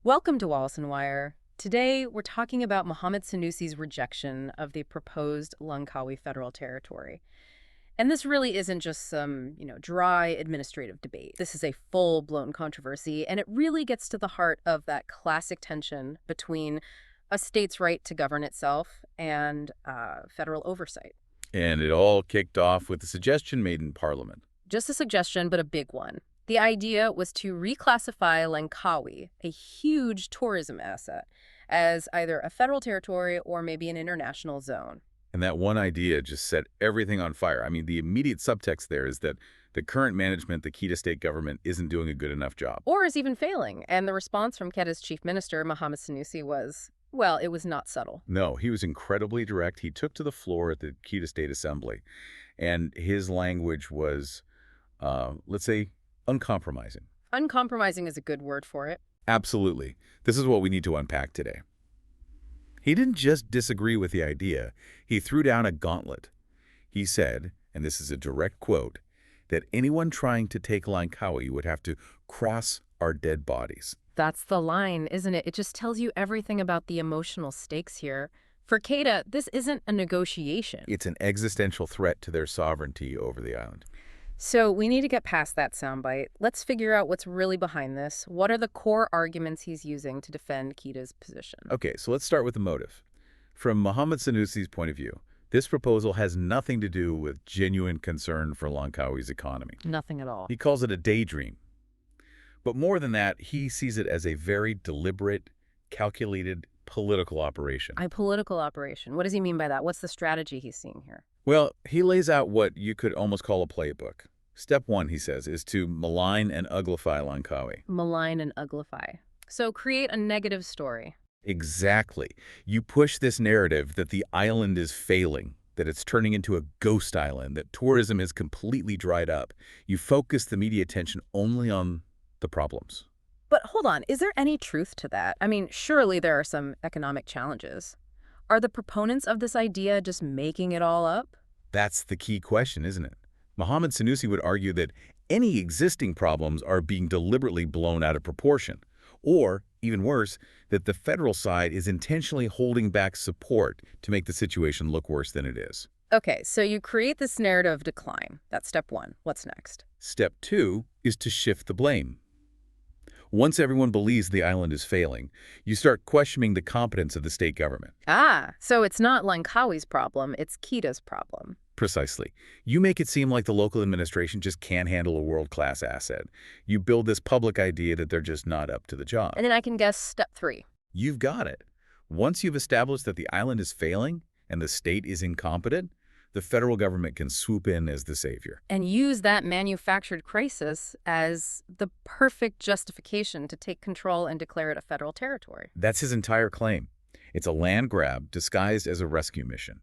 Welcome to Wallace and Wire. Today, we're talking about Mohammed Sanusi's rejection of the proposed Langkawi federal territory. And this really isn't just some, dry administrative debate. This is a full-blown controversy, and it really gets to the heart of that classic tension between a state's right to govern itself and federal oversight. And it all kicked off with a suggestion made in Parliament. Just a suggestion, but a big one. The idea was to reclassify Langkawi, a huge tourism asset, as either a federal territory or maybe an international zone. And that one idea just set everything on fire. I mean, the immediate subtext there is that the current management, the Kedah state government, isn't doing a good enough job. Or is even failing. And the response from Kedah's chief minister, Mohammed Sanusi, was, well, it was not subtle. No, he was incredibly direct. He took to the floor at the Kedah State Assembly, and his language was, let's say, uncompromising. Uncompromising is a good word for it. Absolutely. This is what we need to unpack today. He didn't just disagree with the idea. He threw down a gauntlet. He said, and this is a direct quote, that anyone trying to take Langkawi would have to cross our dead bodies. That's the line, isn't it? It just tells you everything about the emotional stakes here. For Kedah, this isn't a negotiation. It's an existential threat to their sovereignty over the island. So we need to get past that soundbite. Let's figure out what's really behind this. What are the core arguments he's using to defend Kedah's position? Okay, so let's start with the motive. From Mohammed Sanusi's point of view, this proposal has nothing to do with genuine concern for Langkawi's economy. Nothing at all. He calls it a daydream. But more than that, he sees it as a very deliberate, calculated political operation. A political operation. What does he mean by that? What's the strategy he's seeing here? Well, he lays out what you could almost call a playbook. Step one, he says, is to malign and uglify Langkawi. Malign and uglify. So create a negative story. Exactly. You push this narrative that the island is failing, that it's turning into a ghost island, that tourism is completely dried up. You focus the media attention only on the problems. But hold on, is there any truth to that? I mean, surely there are some economic challenges. Are the proponents of this idea just making it all up? That's the key question, isn't it? Mohammed Sanusi would argue that any existing problems are being deliberately blown out of proportion. Or, even worse, that the federal side is intentionally holding back support to make the situation look worse than it is. Okay, so you create this narrative of decline. That's step one. What's next? Step two is to shift the blame. Once everyone believes the island is failing, you start questioning the competence of the state government. Ah, so it's not Langkawi's problem, it's Kedah's problem. Precisely. You make it seem like the local administration just can't handle a world-class asset. You build this public idea that they're just not up to the job. And then I can guess step three. You've got it. Once you've established that the island is failing and the state is incompetent, the federal government can swoop in as the savior. And use that manufactured crisis as the perfect justification to take control and declare it a federal territory. That's his entire claim. It's a land grab disguised as a rescue mission.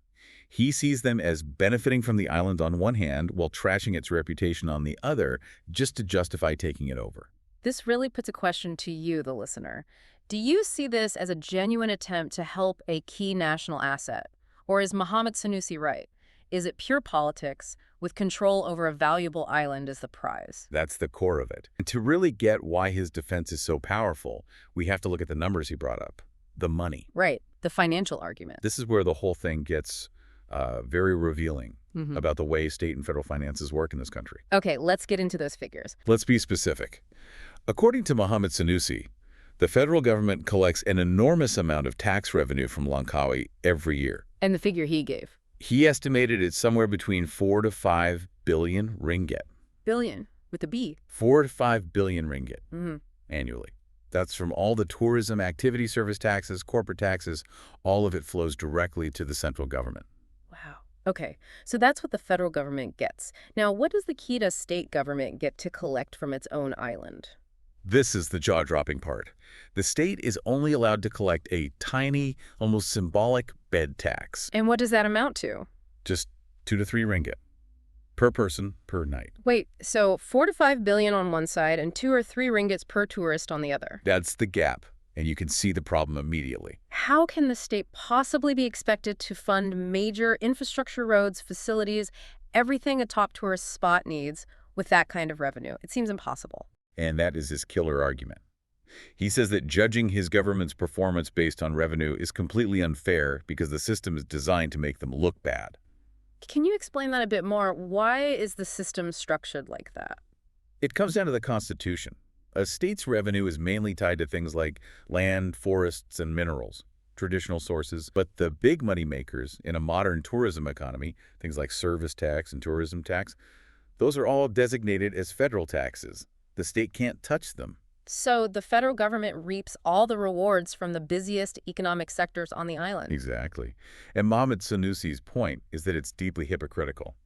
He sees them as benefiting from the island on one hand while trashing its reputation on the other just to justify taking it over. This really puts a question to you, the listener. Do you see this as a genuine attempt to help a key national asset? Or is Mohammed Sanusi right? Is it pure politics with control over a valuable island as the prize? That's the core of it. And to really get why his defense is so powerful, we have to look at the numbers he brought up. The money. Right. The financial argument. This is where the whole thing gets very revealing about the way state and federal finances work in this country. Okay, let's get into those figures. Let's be specific. According to Mohammed Sanusi, the federal government collects an enormous amount of tax revenue from Langkawi every year. And the figure he gave? He estimated it's somewhere between 4 to 5 billion ringgit. Billion, with a B. 4 to 5 billion ringgit annually. That's from all the tourism, activity service taxes, corporate taxes. All of it flows directly to the central government. Wow. Okay, so that's what the federal government gets. Now, what does the Kedah state government get to collect from its own island? This is the jaw-dropping part. The state is only allowed to collect a tiny, almost symbolic bed tax. And what does that amount to? Just 2 to 3 ringgit per person per night. Wait, so 4 to 5 billion on one side and 2 or 3 ringgits per tourist on the other. That's the gap, and you can see the problem immediately. How can the state possibly be expected to fund major infrastructure, roads, facilities, everything a top tourist spot needs with that kind of revenue? It seems impossible. And that is his killer argument. He says that judging his government's performance based on revenue is completely unfair because the system is designed to make them look bad. Can you explain that a bit more? Why is the system structured like that? It comes down to the Constitution. A state's revenue is mainly tied to things like land, forests, and minerals, traditional sources. But the big money makers in a modern tourism economy, things like service tax and tourism tax, those are all designated as federal taxes. The state can't touch them. So the federal government reaps all the rewards from the busiest economic sectors on the island. Exactly. And Mohammed Sanusi's point is that it's deeply hypocritical.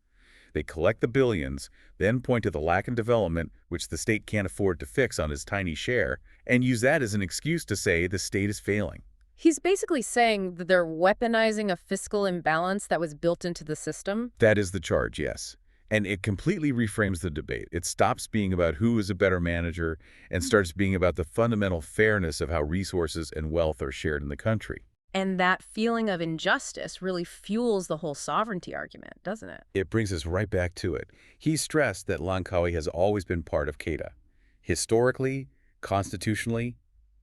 They collect the billions, then point to the lack in development, which the state can't afford to fix on his tiny share, and use that as an excuse to say the state is failing. He's basically saying that they're weaponizing a fiscal imbalance that was built into the system. That is the charge, yes. And it completely reframes the debate. It stops being about who is a better manager and starts being about the fundamental fairness of how resources and wealth are shared in the country. And that feeling of injustice really fuels the whole sovereignty argument, doesn't it? It brings us right back to it. He stressed that Langkawi has always been part of Kedah. Historically, constitutionally,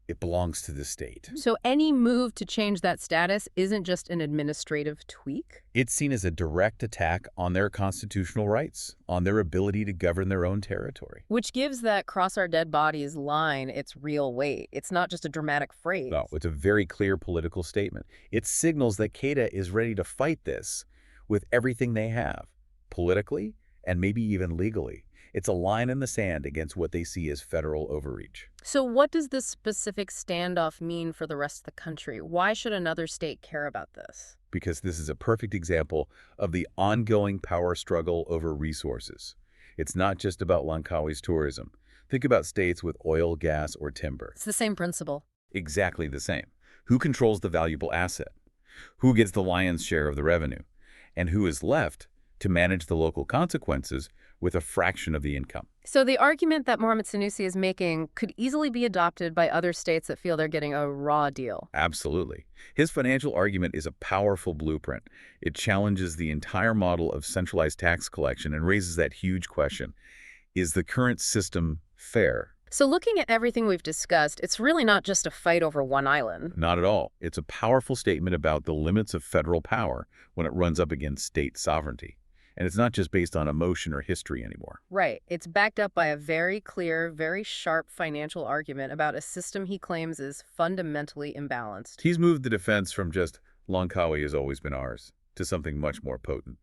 it belongs to the state. So any move to change that status isn't just an administrative tweak? It's seen as a direct attack on their constitutional rights, on their ability to govern their own territory. Which gives that cross our dead bodies line its real weight. It's not just a dramatic phrase. No, it's a very clear political statement. It signals that Kedah is ready to fight this with everything they have, politically and maybe even legally. It's a line in the sand against what they see as federal overreach. So what does this specific standoff mean for the rest of the country? Why should another state care about this? Because this is a perfect example of the ongoing power struggle over resources. It's not just about Langkawi's tourism. Think about states with oil, gas, or timber. It's the same principle. Exactly the same. Who controls the valuable asset? Who gets the lion's share of the revenue? And who is left to manage the local consequences with a fraction of the income? So the argument that Mohammed Sanusi is making could easily be adopted by other states that feel they're getting a raw deal. Absolutely. His financial argument is a powerful blueprint. It challenges the entire model of centralized tax collection and raises that huge question: is the current system fair? So looking at everything we've discussed, it's really not just a fight over one island. Not at all. It's a powerful statement about the limits of federal power when it runs up against state sovereignty. And it's not just based on emotion or history anymore. Right. It's backed up by a very clear, very sharp financial argument about a system he claims is fundamentally imbalanced. He's moved the defense from just Langkawi has always been ours to something much more potent.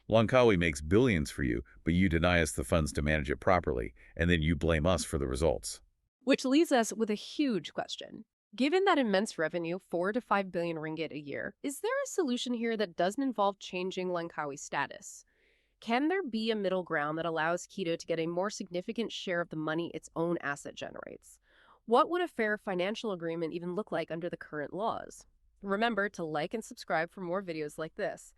Langkawi makes billions for you, but you deny us the funds to manage it properly, and then you blame us for the results. Which leaves us with a huge question. Given that immense revenue, 4 to 5 billion ringgit a year, is there a solution here that doesn't involve changing Langkawi's status? Can there be a middle ground that allows Kedah to get a more significant share of the money its own asset generates? What would a fair financial agreement even look like under the current laws? Remember to like and subscribe for more videos like this.